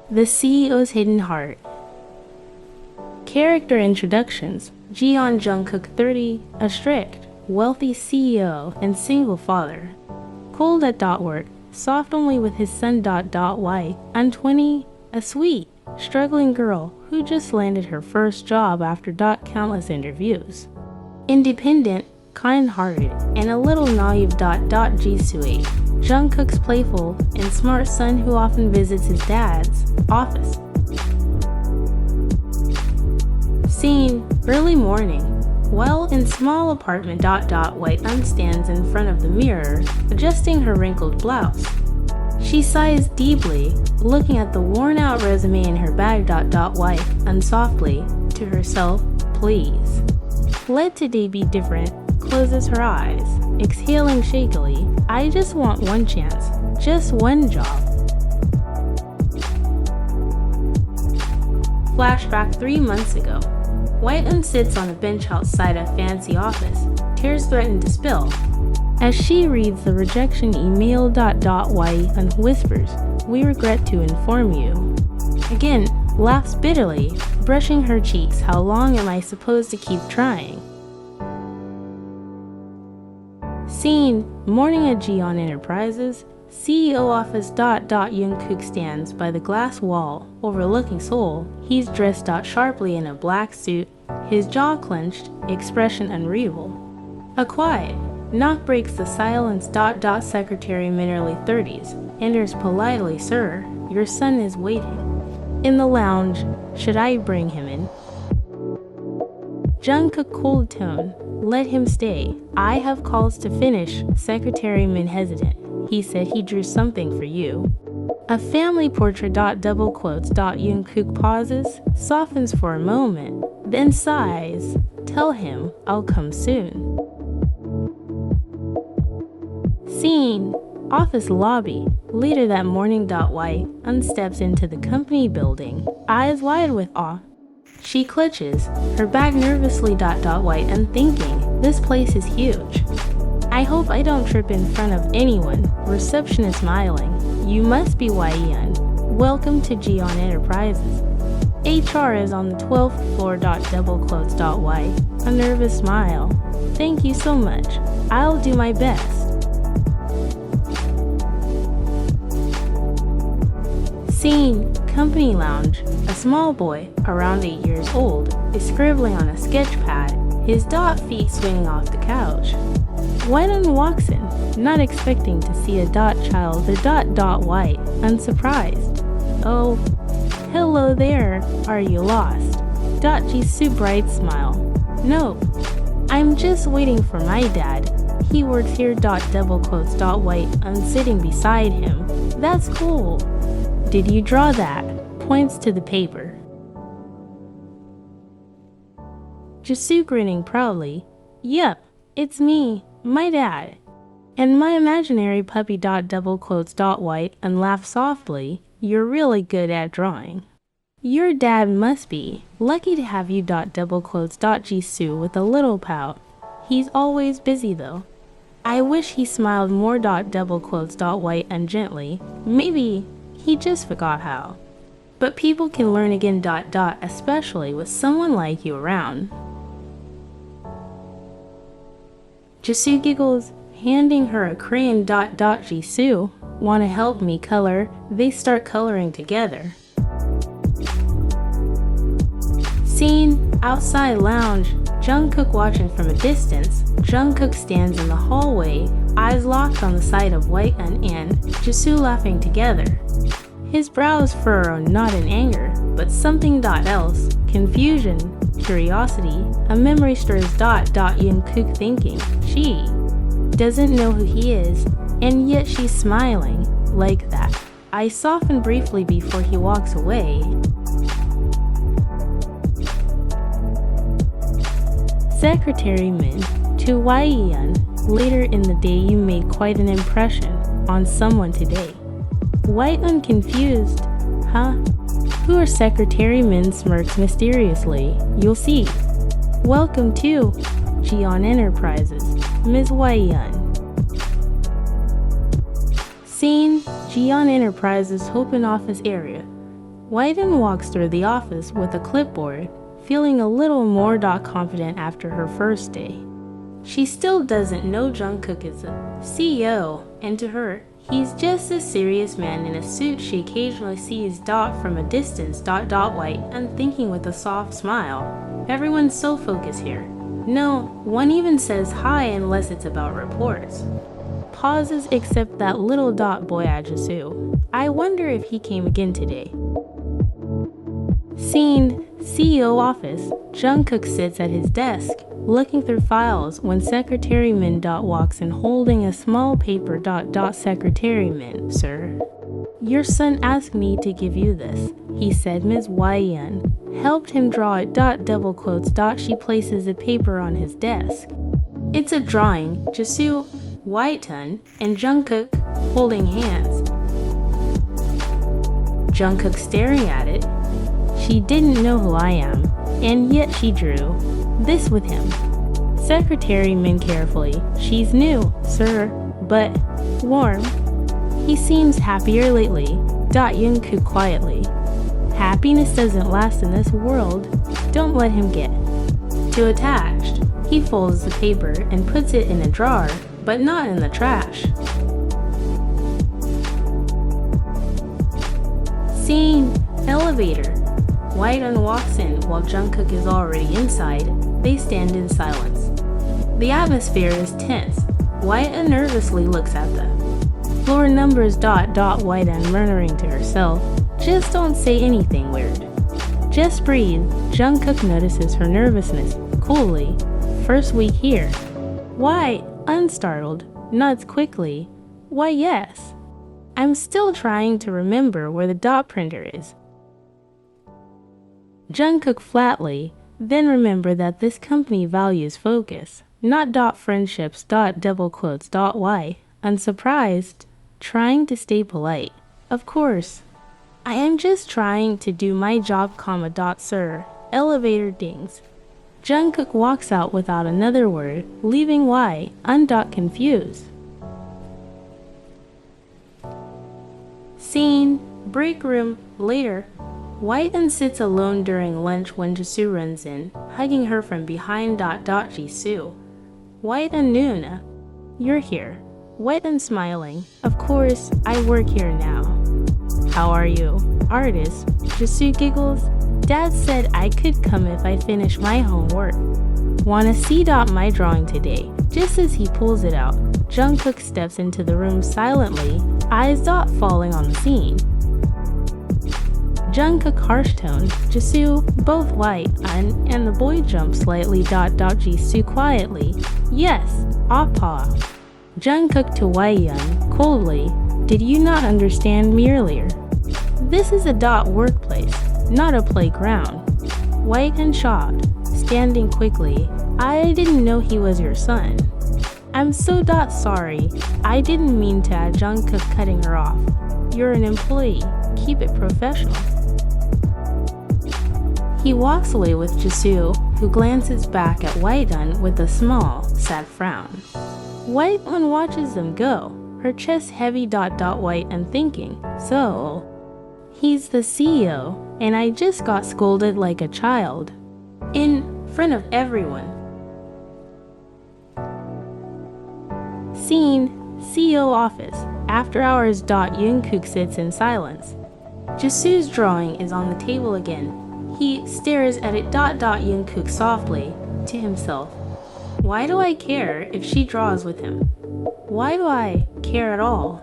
The CEO's Hidden Heart. Character introductions. Jeon Jungkook 30, a strict, wealthy CEO and single father. Cold at work, soft only with his son. Y. And 20, a sweet, struggling girl who just landed her first job after countless interviews. Independent, kind-hearted, and a little naive. Jisoo, Jungkook's playful and smart son who often visits his dad's office. Scene, early morning. While in small apartment. White stands in front of the mirror, adjusting her wrinkled blouse. She sighs deeply, looking at the worn-out resume in her bag. White, and softly, to herself, please. Let today be different, closes her eyes, exhaling shakily, I just want one chance, just one job. Flashback 3 months ago. White sits on a bench outside a fancy office, tears threaten to spill. As she reads the rejection email. White and whispers, we regret to inform you. Again, laughs bitterly, brushing her cheeks. How long am I supposed to keep trying? Scene, morning at Jeon Enterprises. CEO office. JUNGKOok stands by the glass wall, overlooking Seoul. He's dressed sharply in a black suit, his jaw clenched, expression unreadable. A quiet knock breaks the silence. Secretary in early 30s enters politely, sir, your son is waiting. In the lounge, should I bring him in? Jungkook cold tone, let him stay. I have calls to finish. Secretary Min hesitant. He said he drew something for you. A family portrait. Jungkook pauses, softens for a moment, then sighs. Tell him I'll come soon. Scene, office lobby. Later that morning. White unsteps into the company building, eyes wide with awe. She clutches her bag nervously. White and thinking, this place is huge. I hope I don't trip in front of anyone. Receptionist smiling. You must be Yeon. Welcome to Jeon Enterprises. HR is on the 12th floor. White. A nervous smile. Thank you so much. I'll do my best. Scene, company lounge. A small boy, around 8 years old, is scribbling on a sketch pad, his feet swinging off the couch. White walks in, not expecting to see a child. White, unsurprised. Oh, hello there, are you lost? Jisoo bright smile. No, I'm just waiting for my dad. He works here. White, sitting beside him. That's cool. Did you draw that? Points to the paper. Jisoo grinning proudly. Yep, it's me, my dad. And my imaginary puppy. White, and laugh softly. You're really good at drawing. Your dad must be. Lucky to have you. Jisoo with a little pout. He's always busy though. I wish he smiled more. White and gently. Maybe he just forgot how. But people can learn again. Especially with someone like you around. Jisoo giggles, handing her a crayon. Jisoo, wanna help me color? They start coloring together. Scene, outside lounge. Jungkook watching from a distance. Jungkook stands in the hallway, eyes locked on the sight of White and Jisoo laughing together. His brows furrow not in anger, but something else. Confusion, curiosity, a memory stirs. Jungkook thinking, she doesn't know who he is, and yet she's smiling like that. I soften briefly before he walks away. Secretary Min to Yeon. Later in the day, you made quite an impression on someone today. White confused. Huh? Who are Secretary Min smirks mysteriously. You'll see. Welcome to Jeon Enterprises, Ms. Yeon. Scene, Jeon Enterprises open office area. Whiten walks through the office with a clipboard, feeling a little more confident after her first day. She still doesn't know Jungkook is a CEO, and to her, he's just a serious man in a suit. She occasionally sees from a distance, White, and thinking with a soft smile. Everyone's so focused here. No one even says hi unless it's about reports. Pauses except that little boy Ajisu. I wonder if he came again today. Scene, CEO office. Jungkook sits at his desk, looking through files when Secretary Min walks in holding a small paper. Secretary Min, sir. Your son asked me to give you this, he said. Ms. Yun helped him draw it. Double quotes. She places the paper on his desk. It's a drawing. Jisoo, Whiten, and Jungkook holding hands. Jungkook staring at it. She didn't know who I am, and yet she drew this with him. Secretary Min carefully. She's new, sir, but warm. He seems happier lately. Jungkook quietly. Happiness doesn't last in this world. Don't let him get too attached. He folds the paper and puts it in a drawer, but not in the trash. Scene, elevator. Whiten walks in while Jungkook is already inside. They stand in silence. The atmosphere is tense. Whiten nervously looks at the floor numbers. Whiten murmuring to herself, just don't say anything weird. Just breathe. Jungkook notices her nervousness coolly. First week here. Why? Unstartled, nods quickly. Why, yes. I'm still trying to remember where the printer is. Jungkook flatly, then remember that this company values focus, not friendships. Double quotes. Why? Unsurprised, trying to stay polite. Of course. I am just trying to do my job, sir. Elevator dings. Jungkook walks out without another word, leaving confused. Scene, break room, later. Whiten sits alone during lunch when Jisoo runs in, hugging her from behind. Jisoo. Whiten Noon. You're here. Whiten smiling. Of course, I work here now. How are you? Artist. Jisoo giggles. Dad said I could come if I finish my homework. Wanna see my drawing today? Just as he pulls it out, Jungkook steps into the room silently, eyes falling on the scene. Jungkook harsh tone, Jisoo, both white, and the boy jumps slightly. Jisoo quietly, yes, Appa. Jungkook to Yun, coldly, did you not understand me earlier? This is a workplace, not a playground. White and shocked, standing quickly, I didn't know he was your son. I'm so sorry, I didn't mean to. Jungkook cutting her off. You're an employee, keep it professional. He walks away with Jisoo, who glances back at Whiten with a small, sad frown. Whiten watches them go, her chest heavy. White and thinking, so he's the CEO, and I just got scolded like a child. In front of everyone. Scene, CEO office. After hours. Jungkook sits in silence. Jisoo's drawing is on the table again. He stares at it. Jungkook softly to himself. Why do I care if she draws with him? Why do I care at all?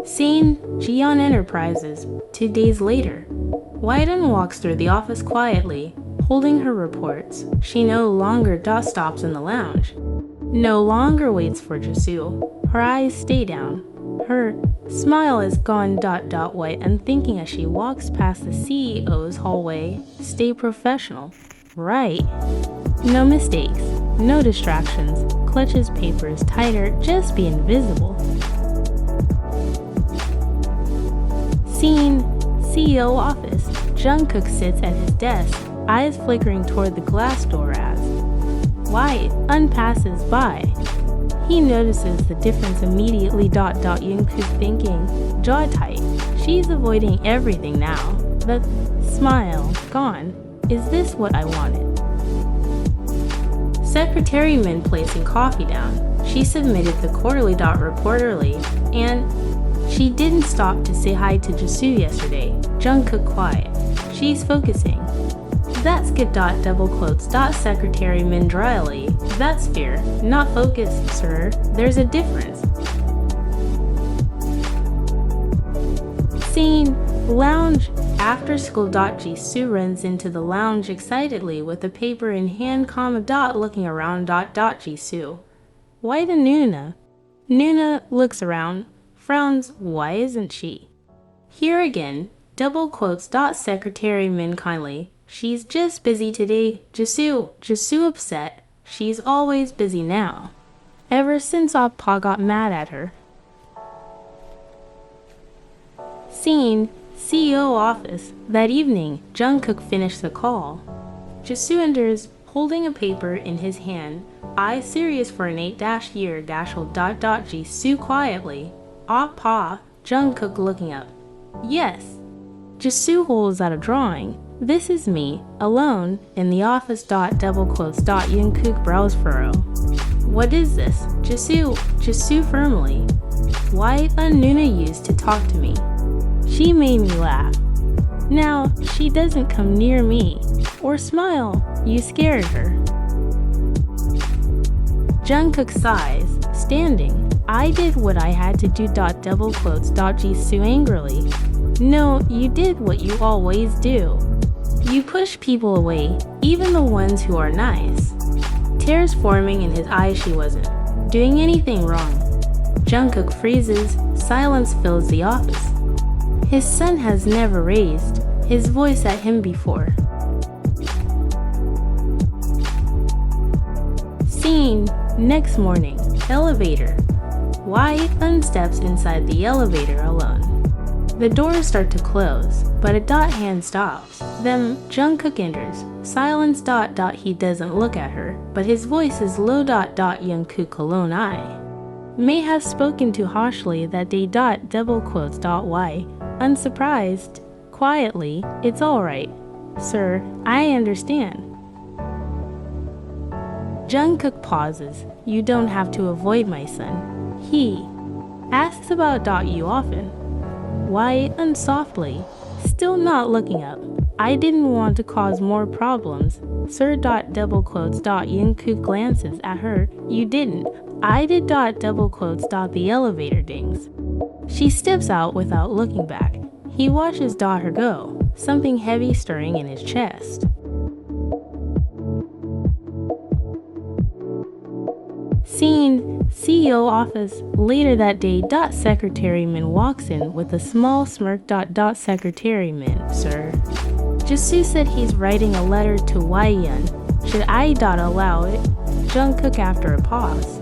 Scene, Jeon Enterprises. 2 days later. Whiten walks through the office quietly, holding her reports. She no longer stops in the lounge. No longer waits for Jisoo. Her eyes stay down. Her smile is gone. White and thinking as she walks past the CEO's hallway, stay professional. Right. No mistakes, no distractions, clutches papers tighter, just be invisible. Scene, CEO office. Jungkook sits at his desk, eyes flickering toward the glass door as White passes by. He notices the difference immediately. Jungkook thinking, jaw tight. She's avoiding everything now. The smile gone. Is this what I wanted? Secretary Min placing coffee down. She submitted the quarterly. Reporterly, and she didn't stop to say hi to Jisoo yesterday. Jungkook quiet. She's focusing. That's good. Double quotes. Secretary Min dryly. That's fear, not focus, sir. There's a difference. Scene lounge. After school. Jisoo runs into the lounge excitedly with a paper in hand. Looking around. Jisoo. Why the Nuna? Nuna looks around, frowns. Why isn't she here again? Double quotes. Secretary Min kindly. She's just busy today. Jisoo upset. She's always busy now. Ever since Oppa got mad at her. Scene CEO office. That evening, Jungkook finished the call. Jisoo enters, holding a paper in his hand. Eyes serious for an 8-year. Old. Jisoo quietly. Oppa. Jungkook looking up. Yes. Jisoo holds out a drawing. This is me, alone, in the office. Double quotes. Jungkook brows furrow. What is this? Jisoo firmly. Why Nuna used to talk to me. She made me laugh. Now, she doesn't come near me or smile. You scared her. Jungkook sighs, standing. I did what I had to do. Double quotes. Jisoo angrily. No, you did what you always do. You push people away, even the ones who are nice. Tears forming in his eyes. She wasn't doing anything wrong. Jungkook freezes. Silence fills the office. His son has never raised his voice at him before. Scene next morning. Elevator. Why steps inside the elevator alone. The doors start to close, but a hand stops. Then Jungkook enters. Silence. He doesn't look at her, but his voice is low. Jungkook alone. I may have spoken too harshly that day. Double quotes. Why? Unsurprised. Quietly. It's alright, sir. I understand. Jungkook pauses. You don't have to avoid my son. He asks about you often. Why unsoftly, still not looking up. I didn't want to cause more problems, sir. Double quotes. Jungkook glances at her. You didn't. I did. Double quotes. The elevator dings. She steps out without looking back. He watches her go, something heavy stirring in his chest. Scene CEO office. Later that day. Secretary Min walks in with a small smirk. Secretary Min, sir. Jisoo said he's writing a letter to Whyun. Should I allow it? Jungkook after a pause.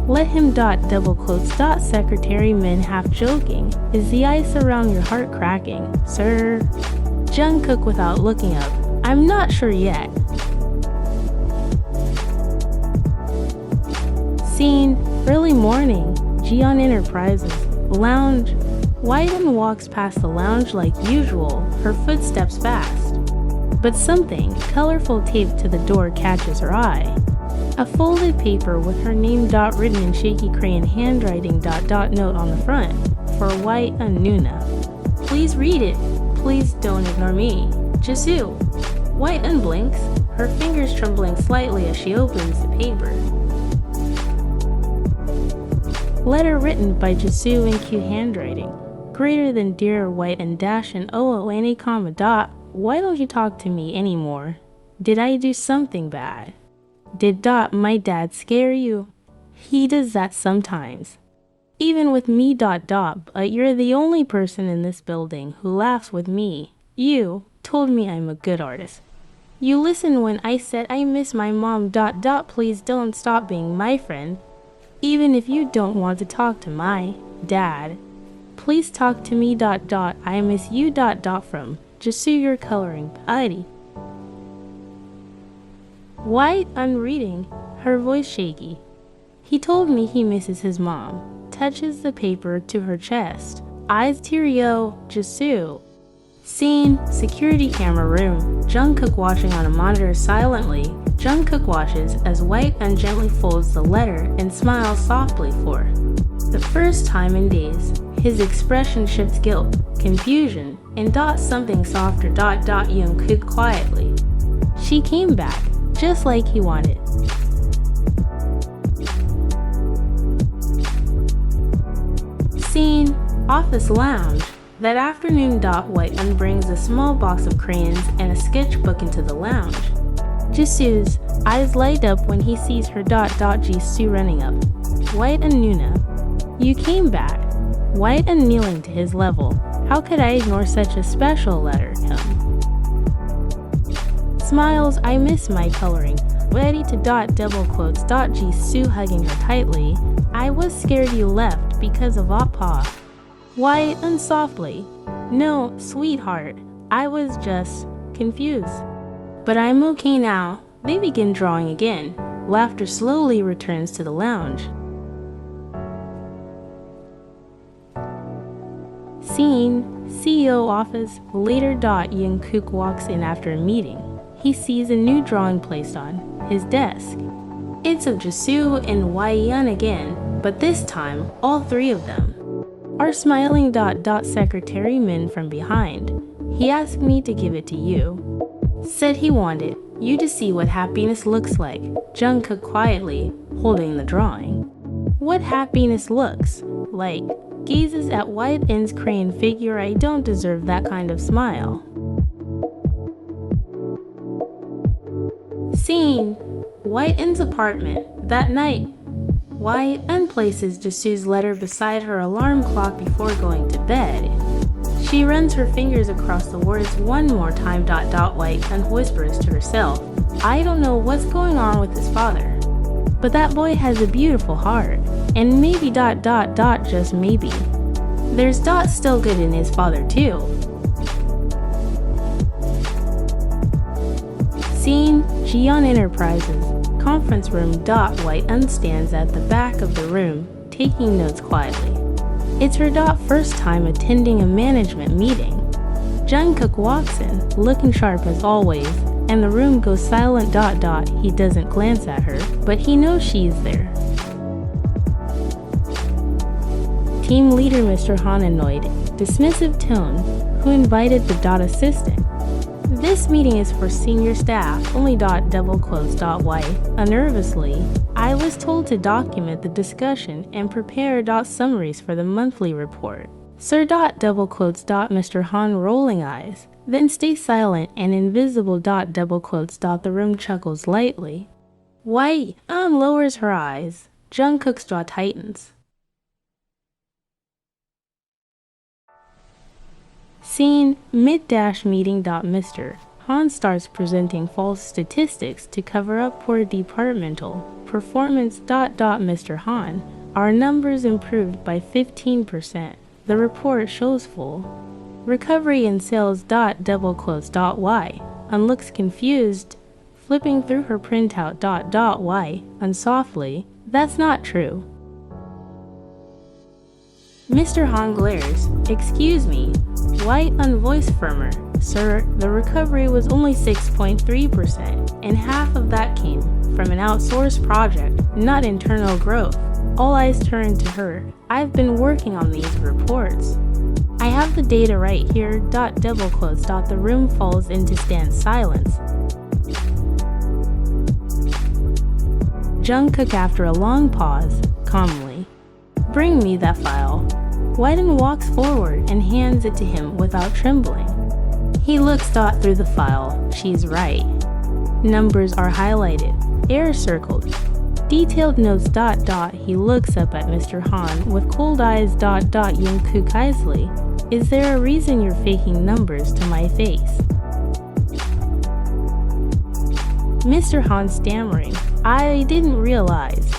Let him. Double quotes. Secretary Min half joking. Is the ice around your heart cracking, sir? Jungkook without looking up. I'm not sure yet. Scene early morning. Jeon Enterprises lounge. Whyun walks past the lounge like usual, her footsteps fast. But something colorful taped to the door catches her eye. A folded paper with her name. Written in shaky crayon handwriting. Note on the front. For Whyun Nuna. Please read it. Please don't ignore me. Jisoo. Whyun blinks, her fingers trembling slightly as she opens the paper. Letter written by Jisoo in cute handwriting. Greater than dear Whyun dash and OONA comma. Why don't you talk to me anymore? Did I do something bad? Did my dad scare you? He does that sometimes. Even with me. But you're the only person in this building who laughs with me. You told me I'm a good artist. You listened when I said I miss my mom. Please don't stop being my friend. Even if you don't want to talk to my dad. Please talk to me. I miss you. From Jisoo your coloring buddy. White unreading, her voice shaky. He told me he misses his mom, touches the paper to her chest, eyes teary-o, Jisoo. Scene, security camera room, Jungkook watching on a monitor silently. Jungkook watches as White gently folds the letter and smiles softly for the first time in days. His expression shifts guilt, confusion, and something softer. Yoonkook quietly. She came back, just like he wanted. Scene, office lounge. That afternoon, White brings a small box of crayons and a sketchbook into the lounge. Jisoo's eyes light up when he sees her. Jisoo running up. White and Nuna. You came back. White and kneeling to his level. How could I ignore such a special letter? Him. Smiles, I miss my coloring. Ready to double quotes. Jisoo hugging her tightly. I was scared you left because of Appa. White and softly. No, sweetheart. I was just confused. But I'm okay now. They begin drawing again. Laughter slowly returns to the lounge. Scene, CEO office. Later, Jungkook walks in after a meeting. He sees a new drawing placed on his desk. It's of Jisoo and Hwan again, but this time, all three of them are smiling. Secretary Min from behind. He asked me to give it to you. Said he wanted you to see what happiness looks like. Jungkook quietly, holding the drawing. What happiness looks like. Gazes at White N's crayon figure. I don't deserve that kind of smile. Scene, White N's apartment. That night, White N places Jisoo's letter beside her alarm clock before going to bed. She runs her fingers across the words one more time. White N whispers to herself, I don't know what's going on with his father, but that boy has a beautiful heart, and maybe just maybe, there's still good in his father too. Scene, Jeon Enterprises. Conference room. White N stands at the back of the room, taking notes quietly. It's her first time attending a management meeting. Jungkook walks in, looking sharp as always, and the room goes silent. He doesn't glance at her, but he knows she's there. Team leader Mr. Han annoyed, dismissive tone, who invited the assistant. This meeting is for senior staff only. Double quotes. White, nervously. I was told to document the discussion and prepare summaries for the monthly report. Sir. Double quotes. Mr. Han rolling eyes. Then stay silent and invisible. Double quotes. The room chuckles lightly. White lowers her eyes. Jungkook's jaw tightens. Scene, mid-meeting. Mr. Han starts presenting false statistics to cover up poor departmental performance. Mr. Han, our numbers improved by 15%. The report shows full recovery in sales. Double quotes. Y looks confused, flipping through her printout. Y softly, that's not true. Mr. Han glares. Excuse me. White voice firmer. Sir, the recovery was only 6.3%, and half of that came from an outsourced project, not internal growth. All eyes turn to her. I've been working on these reports. I have the data right here. Double quotes. The room falls into stand silence. Jungkook, after a long pause, calmly. Bring me that file. White walks forward and hands it to him without trembling. He looks through the file. She's right. Numbers are highlighted, air circled, detailed notes. He looks up at Mr. Han with cold eyes. Jungkook icily. Is there a reason you're faking numbers to my face? Mr. Han stammering. I didn't realize.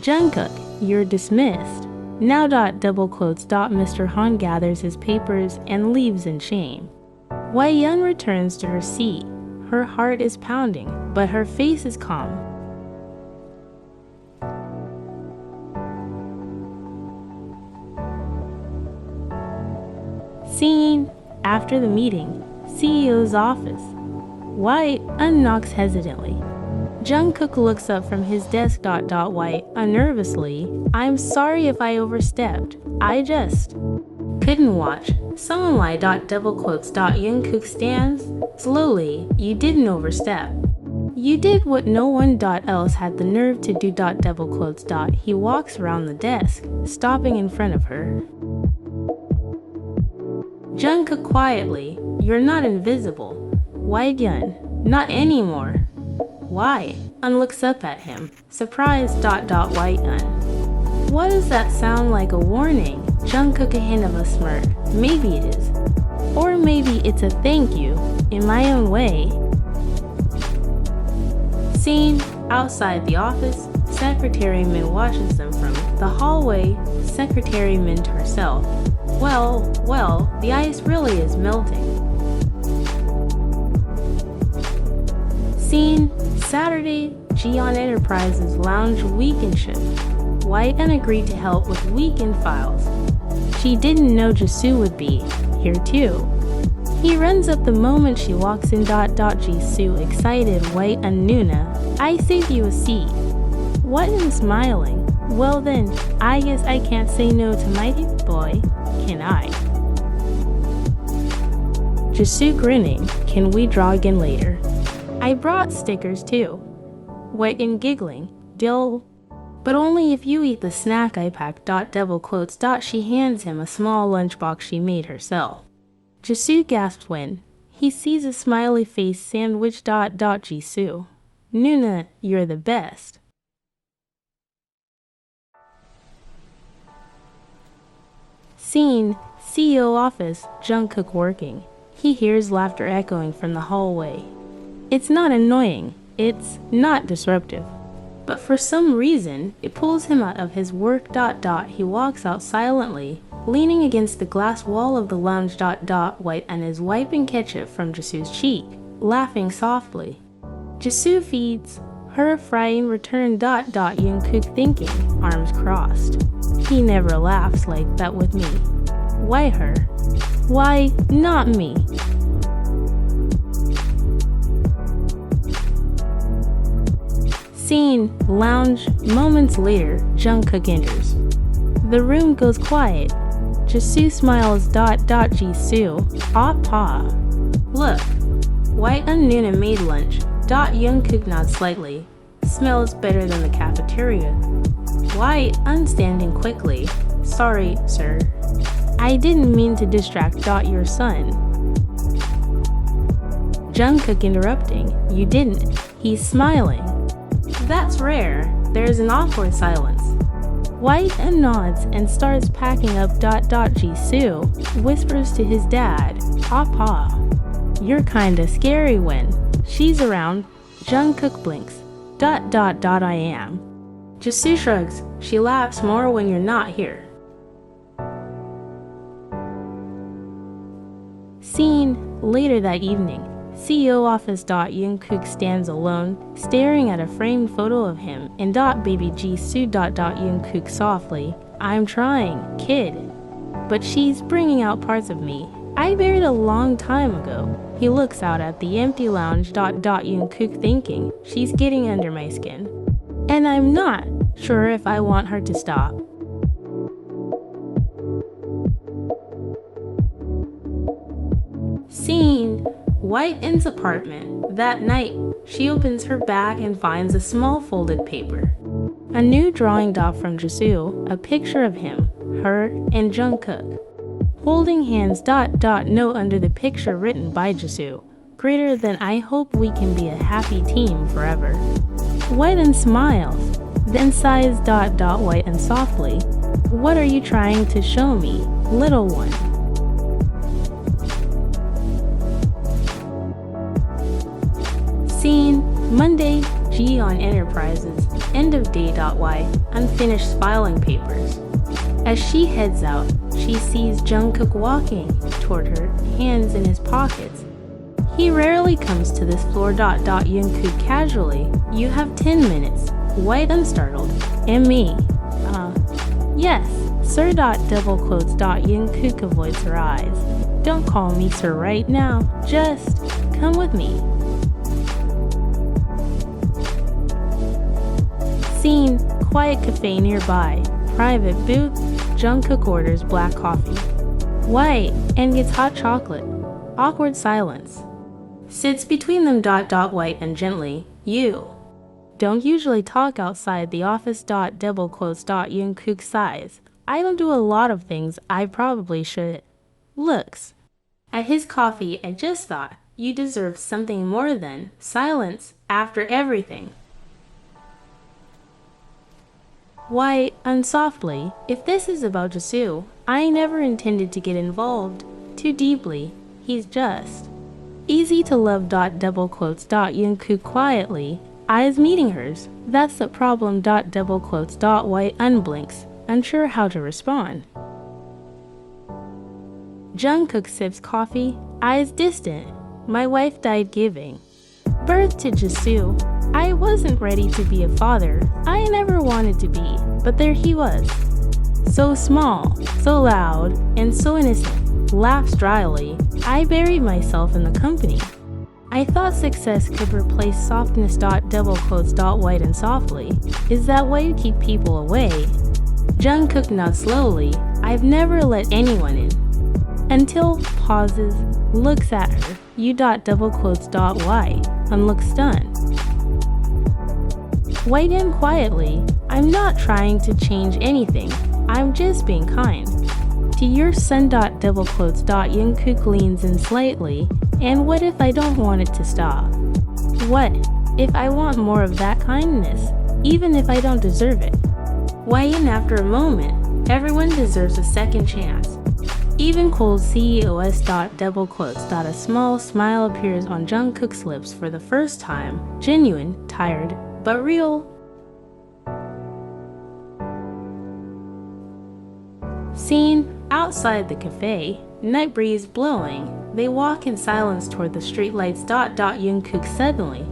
Jungkook, you're dismissed. Now. Double quotes. Mr. Han gathers his papers and leaves in shame. Hwan returns to her seat. Her heart is pounding, but her face is calm. Scene after the meeting, CEO's office. White unknocks hesitantly. Jungkook looks up from his desk. White unnervously. I'm sorry if I overstepped. I just couldn't watch. Someone lie. Double quotes. Yoonkook stands. Slowly, you didn't overstep. You did what no one else had the nerve to do. Double quotes. He walks around the desk, stopping in front of her. Jungkook quietly, you're not invisible. White Yun, not anymore. Why? Un looks up at him, surprised. White Yun. What does that sound like? A warning? Jungkook a hint of a smirk. Maybe it is. Or maybe it's a thank you, in my own way. Scene outside the office, Secretary Min watches them from the hallway. Secretary Min to herself. Well, the ice really is melting. Scene Saturday, Jeon Enterprises lounge weekend shift. White Un agreed to help with weekend files. She didn't know Jisoo would be here too. He runs up the moment she walks in. Jisoo excited. White Un Nuna, I saved you a seat. White Un smiling. Well then, I guess I can't say no to my hip boy, can I? Jisoo grinning, can we draw again later? I brought stickers too. White Un giggling, dill. But only if you eat the snack I packed. Double quotes. She hands him a small lunchbox she made herself. Jisoo gasps when he sees a smiley face sandwich. Jisoo. Nuna, you're the best. Scene CEO office, Jungkook working. He hears laughter echoing from the hallway. It's not annoying, it's not disruptive. But for some reason, it pulls him out of his work. He walks out silently, leaning against the glass wall of the lounge. White and is wiping ketchup from Jisoo's cheek, laughing softly. Jisoo feeds her frying return. Yoonkook thinking, arms crossed. He never laughs like that with me. Why her? Why not me? Scene, lounge, moments later, Jungkook enters. The room goes quiet. Jisoo smiles. Jisoo, pa. Look, White Un Nuna made lunch. Yoonkook nods slightly. Smells better than the cafeteria. White Un standing quickly. Sorry, sir. I didn't mean to distract. Your son. Jungkook interrupting. You didn't. He's smiling. That's rare. There's an awkward silence. White Un nods and starts packing up. Jisoo whispers to his dad, Pa. You're kinda scary when she's around. Jungkook blinks. I am. Jisoo shrugs. She laughs more when you're not here. Scene later that evening. CEO office. Yoonkook stands alone, staring at a framed photo of him and baby Jisoo. Yoonkook softly. I'm trying, kid. But she's bringing out parts of me I buried a long time ago. He looks out at the empty lounge. Yoonkook thinking, she's getting under my skin. And I'm not sure if I want her to stop. Scene, White In's apartment. That night, she opens her bag and finds a small folded paper. A new drawing from Jisoo, a picture of him, her, and Jungkook. Holding hands. Note under the picture written by Jisoo. Greater than I hope we can be a happy team forever. White In smiles, then sighs. White In softly. What are you trying to show me, little one? Scene, Monday, Jeon Enterprises, end of day. Unfinished filing papers. As she heads out, she sees Jungkook walking toward her, hands in his pockets. He rarely comes to this floor. Yoonkook casually, you have 10 minutes. White unstartled, and me. Yes, sir. Double quotes. Yoonkook avoids her eyes. don't call me sir right now. Just come with me. Scene, quiet cafe nearby. Private booth, Jungkook orders black coffee. White, and gets hot chocolate. Awkward silence. Sits between them. White and gently, you. Don't usually talk outside the office. Double quotes. Jungkook sighs. I don't do a lot of things I probably should. Looks at his coffee. I just thought you deserved something more than silence after everything. White, unsoftly, if this is about Jisoo, I never intended to get involved too deeply. He's just easy to love. Double quotes. Jungkook quietly, eyes meeting hers. That's the problem. Double quotes. White unblinks, unsure how to respond. Jungkook sips coffee, eyes distant. My wife died giving birth to Jisoo. I wasn't ready to be a father. I never wanted to be, but there he was. So small, so loud, and so innocent. Laughs dryly. I buried myself in the company. I thought success could replace softness. Double quotes. White and softly. Is that why you keep people away? Jungkook nods slowly. I've never let anyone in. Until pauses, looks at her. You. Double quotes. White, and looks stunned. White in quietly. I'm not trying to change anything. I'm just being kind. To your son. Double quotes. Jungkook leans in slightly. And what if I don't want it to stop? What if I want more of that kindness, even if I don't deserve it? Why in after a moment, everyone deserves a second chance. Even cold CEOs. Double quotes. A small smile appears on Jungkook's lips for the first time. Genuine, tired, but real. Scene, outside the cafe, night breeze blowing. They walk in silence toward the streetlights. Jungkook suddenly,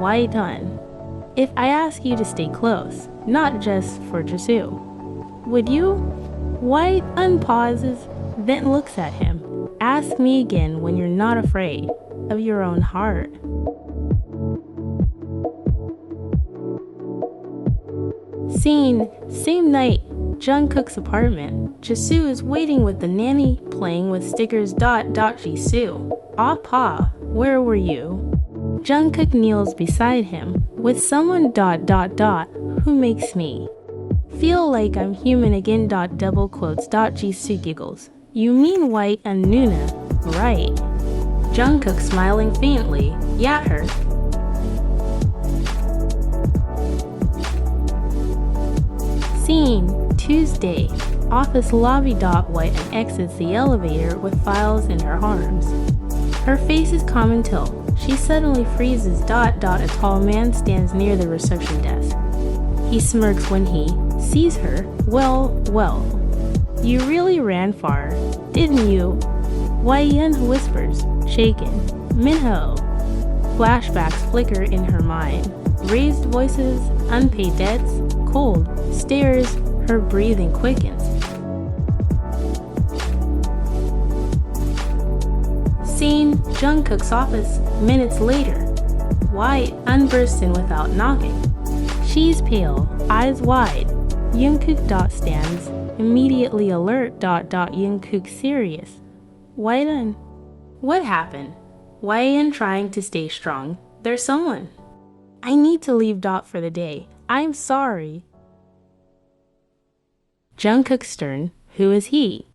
why done? If I ask you to stay close, not just for Jisoo, would you? White unpauses, then looks at him. Ask me again when you're not afraid of your own heart. Scene, same night, Jungkook's apartment. Jisoo is waiting with the nanny, playing with stickers. Jisoo, ah pa, where were you? Jungkook kneels beside him, with someone. Who makes me feel like I'm human again. Double quotes. Jisoo giggles. You mean White and Nuna, right? Jungkook smiling faintly, at her. Scene, Tuesday, office lobby. White and exits the elevator with files in her arms. Her face is calm until she suddenly freezes. A tall man stands near the reception desk. He smirks when he sees her. Well, you really ran far, didn't you? Wai-Yun whispers, shaken. Minho. Flashbacks flicker in her mind. Raised voices, unpaid debts, cold stares, her breathing quickens. Scene, Jungkook's office, minutes later. White unbursts in without knocking. She's pale, eyes wide. Jungkook. Stands, immediately alert. Jungkook serious. Wai-Yun. What happened? Wai-Yun trying to stay strong. There's someone. I need to leave. For the day. I'm sorry. Jungkook stern. Who is he?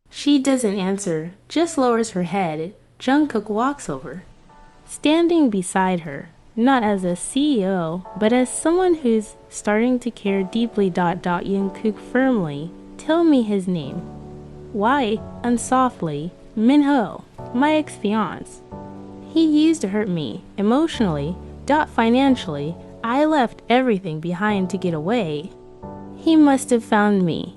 She doesn't answer, just lowers her head. Jungkook walks over, standing beside her, not as a CEO, but as someone who's starting to care deeply. Jungkook firmly. Tell me his name. Why? Unsoftly. Minho, my ex-fiance. He used to hurt me, emotionally. Financially. I left everything behind to get away. He must have found me.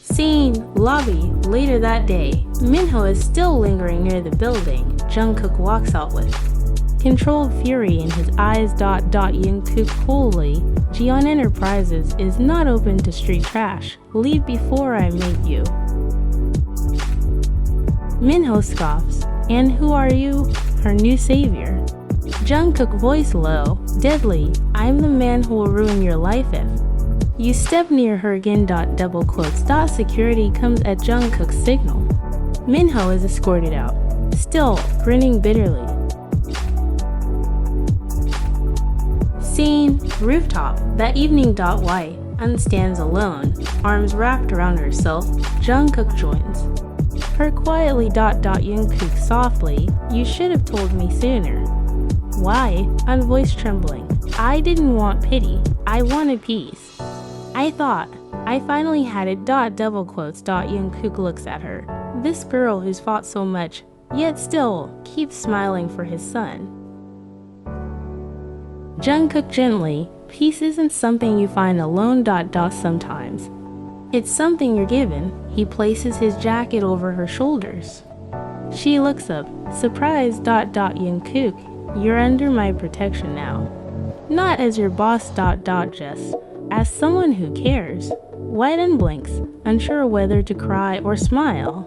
Scene, lobby, later that day. Minho is still lingering near the building Jungkook walks out with. controlled fury in his eyes. Jungkook coolly, Jeon Enterprises is not open to street trash. Leave before I make you. Minho scoffs, and who are you? Her new savior. Jungkook voice low, deadly, I'm the man who will ruin your life if you step near her again. Double quotes. Security comes at Jungkook's signal. Minho is escorted out, still grinning bitterly. Scene, rooftop. That evening. White stands alone, arms wrapped around herself. Jungkook joins her quietly. Jungkook softly, you should have told me sooner. Why? On voice trembling. I didn't want pity, I wanted peace. I thought I finally had it. Double quotes. Jungkook looks at her. This girl who's fought so much, yet still keeps smiling for his son. Jungkook gently, peace isn't something you find alone. Sometimes it's something you're given. He places his jacket over her shoulders. She looks up, surprised. Jungkook, you're under my protection now. Not as your boss. Just as someone who cares. White and blinks, unsure whether to cry or smile.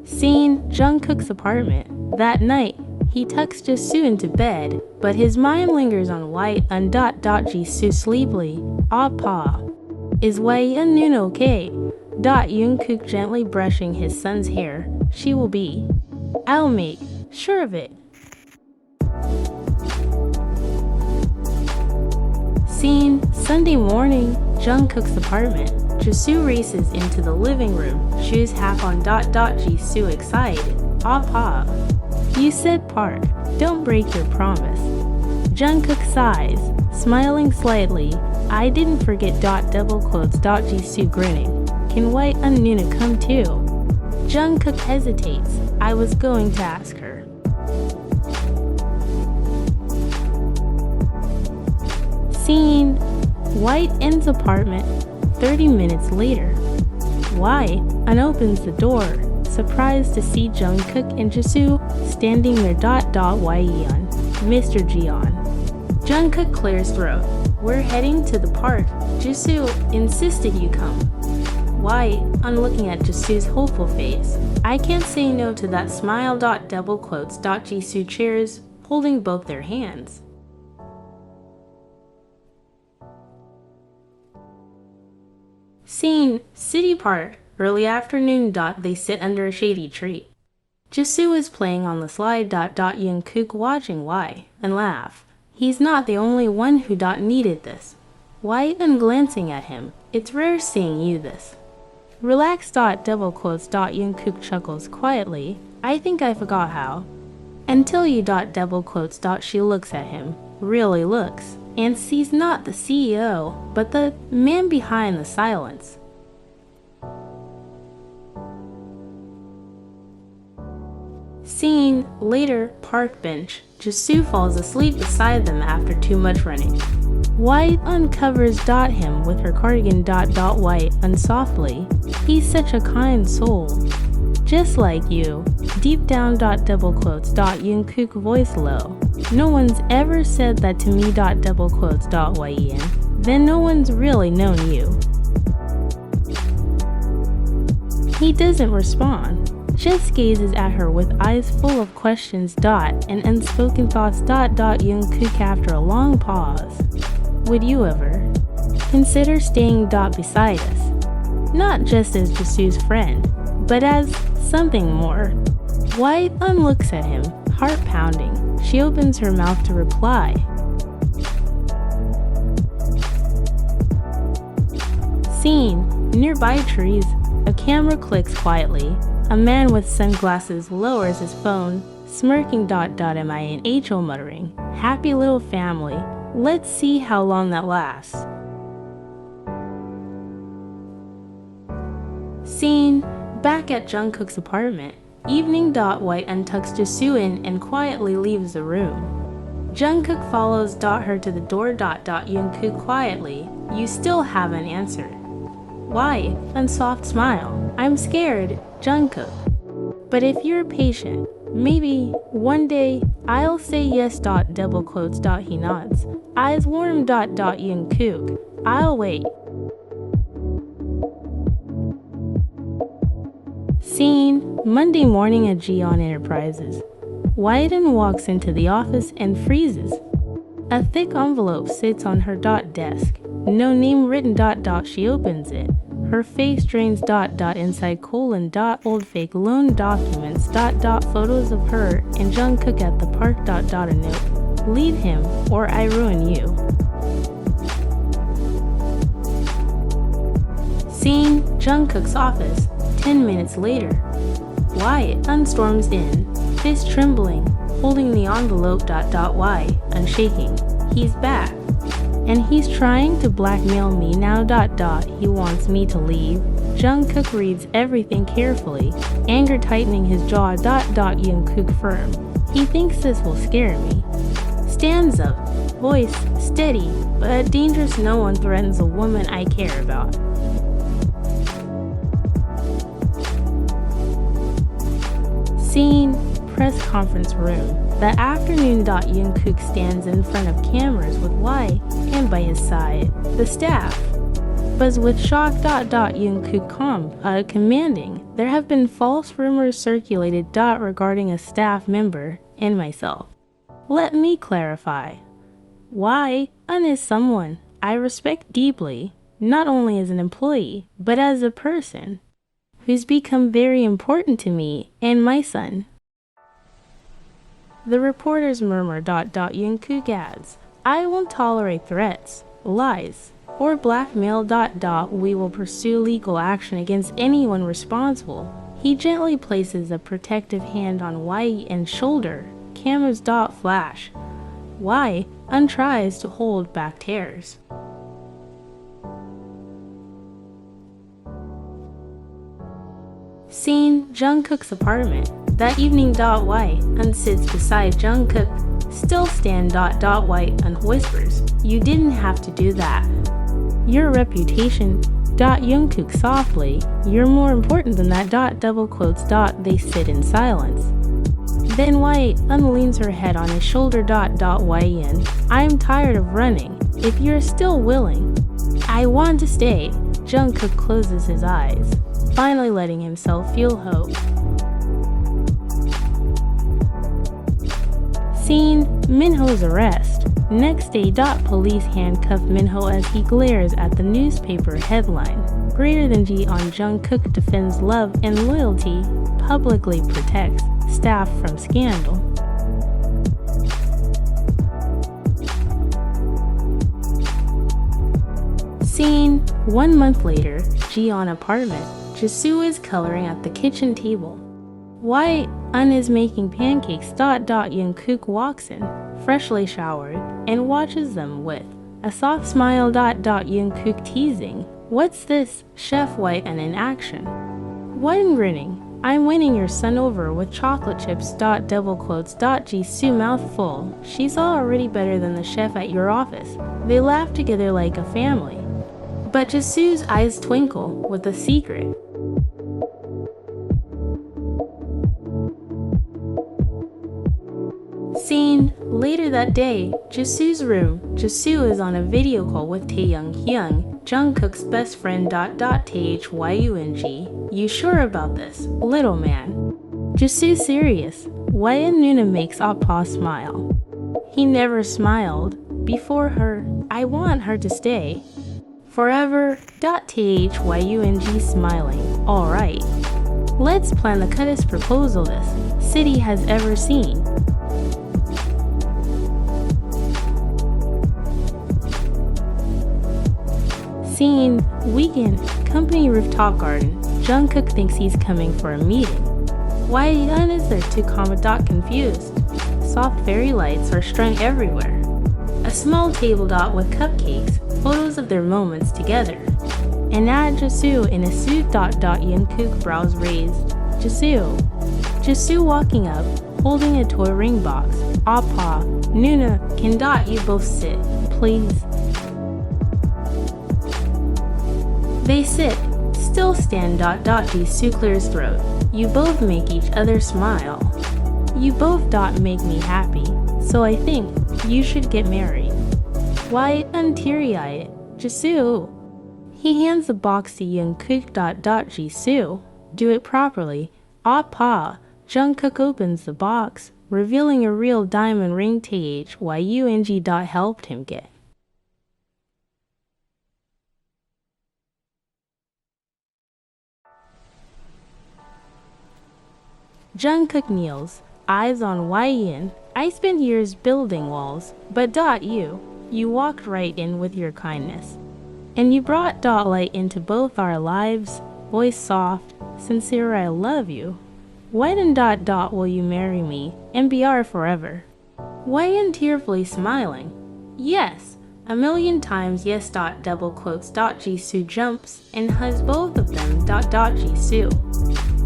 Scene, Jungkook's apartment. That night, he tucks Jisoo into bed, but his mind lingers on White and Jisoo sleepily. Pa. Is White and okay? Jungkook gently brushing his son's hair. She will be. I'll make sure of it. Scene, Sunday morning, Jungkook's apartment. Jisoo races into the living room, shoes half on. Jisoo excited. Pa. You said park, don't break your promise. Jungkook sighs, smiling slightly. I didn't forget. Double quotes. Jisoo grinning. Can White and Nuna come too? Jungkook hesitates. I was going to ask her. Scene, White ends apartment. 30 minutes later, White unopens the door, surprised to see Jungkook and Jisoo standing there. Yeon, Mr. Jeon. Jungkook clears throat. We're heading to the park. Jisoo insisted you come. White, on looking at Jisoo's hopeful face. I can't say no to that smile. Double quotes. Jisoo cheers, holding both their hands. Scene, city park, early afternoon. They sit under a shady tree. Jisoo is playing on the slide. Jungkook watching White and laugh. He's not the only one who needed this. White and glancing at him. It's rare seeing you this. Relax. Double quotes. Jungkook chuckles quietly. I think I forgot how. Until you. Double quotes. She looks at him. Really looks. And sees not the CEO, but the man behind the silence. Scene, later, park bench. Jisoo falls asleep beside them after too much running. White uncovers him with her cardigan. White unsoftly. He's such a kind soul. Just like you. Deep down. Double quotes. Jungkook voice low. No one's ever said that to me. Double quotes. Yeon. Then no one's really known you. He doesn't respond. Just gazes at her with eyes full of questions. And unspoken thoughts. Jungkook after a long pause. Would you ever consider staying. Beside us? Not just as Jisoo's friend, but as something more. White looks at him, heart pounding. She opens her mouth to reply. Scene, nearby trees. A camera clicks quietly. A man with sunglasses lowers his phone, smirking. MINHO muttering. Happy little family. Let's see how long that lasts. Scene, back at Jungkook's apartment. Evening. White untucks Jisoo in and quietly leaves the room. Jungkook follows. Her to the door. Jungkook quietly. You still haven't answered. Why? And soft smile. I'm scared. Jungkook. But if you're patient, maybe one day I'll say yes. Double quotes. He nods. Eyes warm. JUNGKOOK. I'll wait. Scene, Monday morning at Jeon Enterprises. Widen walks into the office and freezes. A thick envelope sits on her desk. No name written. She opens it. Her face drains. Inside old fake loan documents. Photos of her and Jungkook at the park. A note. Leave him or I ruin you. Scene, Jungkook's office. 10 minutes later. Wyatt unstorms in, fist trembling, holding the envelope. Why? Unshaking. He's back. And he's trying to blackmail me now. He wants me to leave. Jungkook reads everything carefully, anger tightening his jaw. Jungkook firm. He thinks this will scare me. Stands up, voice steady, but dangerous. No one threatens a woman I care about. Scene, press conference room. That afternoon. Jungkook stands in front of cameras with Y, and by his side, the staff. Buzz with shock. Jungkook commanding. There have been false rumors circulated. Regarding a staff member and myself. Let me clarify. Y is someone I respect deeply, not only as an employee, but as a person, who's become very important to me and my son. The reporters murmur. Jungkook adds, I won't tolerate threats, lies, or blackmail. We will pursue legal action against anyone responsible. He gently places a protective hand on Y and shoulder. Cameras. Flash. Y untries to hold back tears. Scene, Jungkook's apartment. That evening. Y unsits beside Jungkook. Still stand. Y whispers. You didn't have to do that. Your reputation. Jungkook softly. You're more important than that. Double quotes. They sit in silence. Then Y leans her head on his shoulder. Y. I am tired of running. If you're still willing, I want to stay. Jungkook closes his eyes, finally letting himself feel hope. Scene, Minho's arrest. Next day. Police handcuff Minho as he glares at the newspaper headline. Greater than Jeon. Jungkook defends love and loyalty, publicly protects staff from scandal. Scene, 1 month later, Jeon apartment. Jisoo is coloring at the kitchen table. Y is making pancakes. Jungkook walks in, freshly showered, and watches them with a soft smile. Jungkook teasing, what's this? Chef Y in action. One grinning, I'm winning your son over with chocolate chips. Double quotes. Jisoo mouth full. She's already better than the chef at your office. They laugh together like a family. But Jisoo's eyes twinkle with a secret. Scene, later that day, Jisoo's room. Jisoo is on a video call with taehyung, Jungkook's best friend. Taehyung. You sure about this, little man? Jisoo serious. Y and Nuna makes Appa smile. He never smiled before her. I want her to stay forever. Taehyung smiling. Alright, let's plan the cuttest proposal this city has ever seen. Scene, weekend, company rooftop garden. Jungkook thinks he's coming for a meeting. Y is there to calm. Confused. Soft fairy lights are strung everywhere. A small table. With cupcakes, photos of their moments together. And add Jisoo in a suit. Jungkook brows raised. Jisoo walking up, holding a toy ring box. Appa, Nuna, can you both sit, please? They sit, still still stand Jisoo clears throat. You both make each other smile. You both make me happy, so I think you should get married. Why teary-eyed? Jisoo. He hands the box to JUNGKOOK. Jisoo. Do it properly. Pa. JUNGKOOK opens the box, revealing a real diamond ring. Taehyung helped him get. JUNGKOOK kneels, eyes on Yin. I spent years building walls, but you walked right in with your kindness. And you brought light into both our lives, voice soft, sincere I love you. When will you marry me and be our forever? Yin tearfully smiling. Yes, a million times yes. Double quotes. Jisoo jumps and hugs both of them. Jisoo.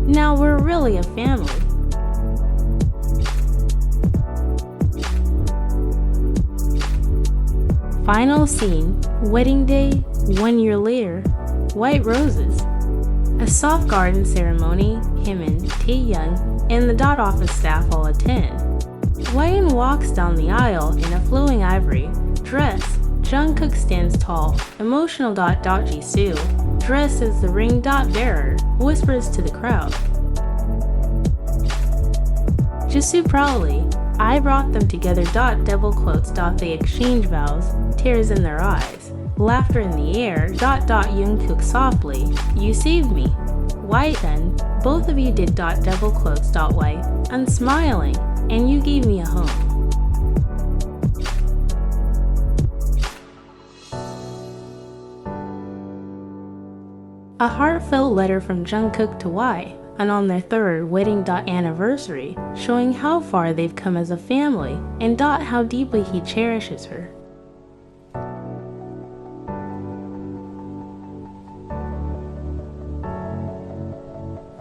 Now we're really a family. Final scene, wedding day, 1 year later, white roses. A soft garden ceremony, Jimin, Taehyung, and the office staff all attend. Yin walks down the aisle in a flowing ivory dress. JUNGKOOK stands tall, emotional. Jisoo, dressed as the ring bearer, whispers to the crowd. Jisoo proudly, I brought them together. Double quotes. They exchange vows, tears in their eyes, laughter in the air. JUNGKOOK softly, you saved me. Why then? Both of you did. Double quotes. Why? I'm smiling, and you gave me a home. A heartfelt letter from JUNGKOOK to Y, and on their third wedding anniversary, showing how far they've come as a family and how deeply he cherishes her.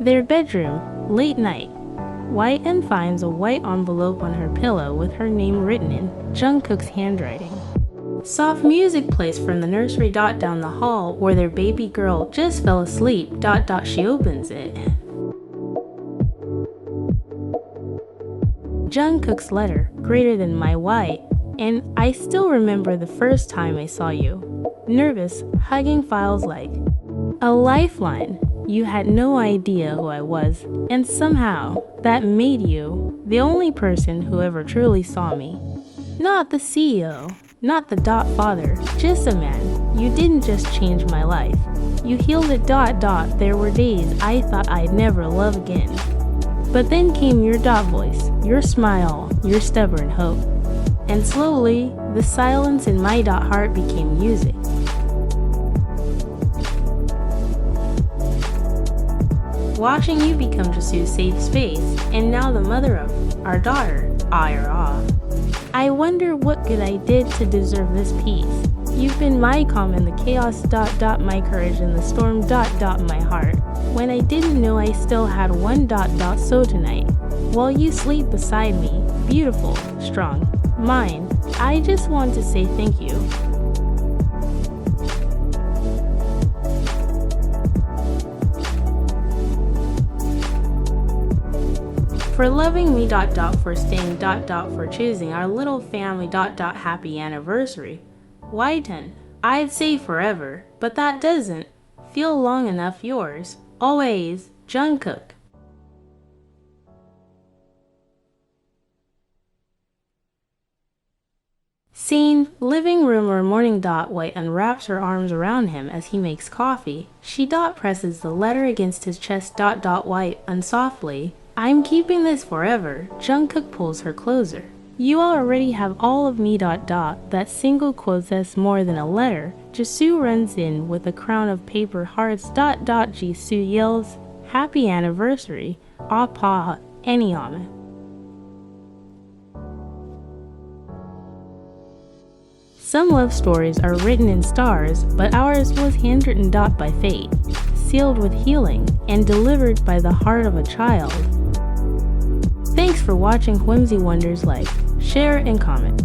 Their bedroom, late night. Yin finds a white envelope on her pillow with her name written in JUNGKOOK's handwriting. Soft music plays from the nursery. Down the hall where their baby girl just fell asleep. She opens it. JUNGKOOK's letter, greater than my white, and I still remember the first time I saw you. Nervous, hugging files like a lifeline. You had no idea who I was, and somehow that made you the only person who ever truly saw me. Not the CEO, not the father, just a man. You didn't just change my life. You healed it. There were days I thought I'd never love again. But then came your voice, your smile, your stubborn hope. And slowly, the silence in my heart became music. Watching you become Jisoo's safe space, and now the mother of our daughter, I wonder what good I did to deserve this peace. You've been my calm in the chaos. My courage in the storm. My heart. When I didn't know I still had one. So tonight, while you sleep beside me, beautiful, strong, mine, I just want to say thank you. For loving me. For staying. For choosing our little family. Happy anniversary. Yin, I'd say forever, but that doesn't feel long enough. Yours, always, JUNGKOOK. Scene, living room or morning. White unwraps her arms around him as he makes coffee. She presses the letter against his chest. White unsoftly, I'm keeping this forever. JUNGKOOK pulls her closer. You already have all of me. That single quote says more than a letter. Jisoo runs in with a crown of paper hearts. Jisoo yells, happy anniversary. Pa, anyama. Some love stories are written in stars, but ours was handwritten. By fate, sealed with healing, and delivered by the heart of a child. Thanks for watching Whimsy Wonders. Like, share, and comment.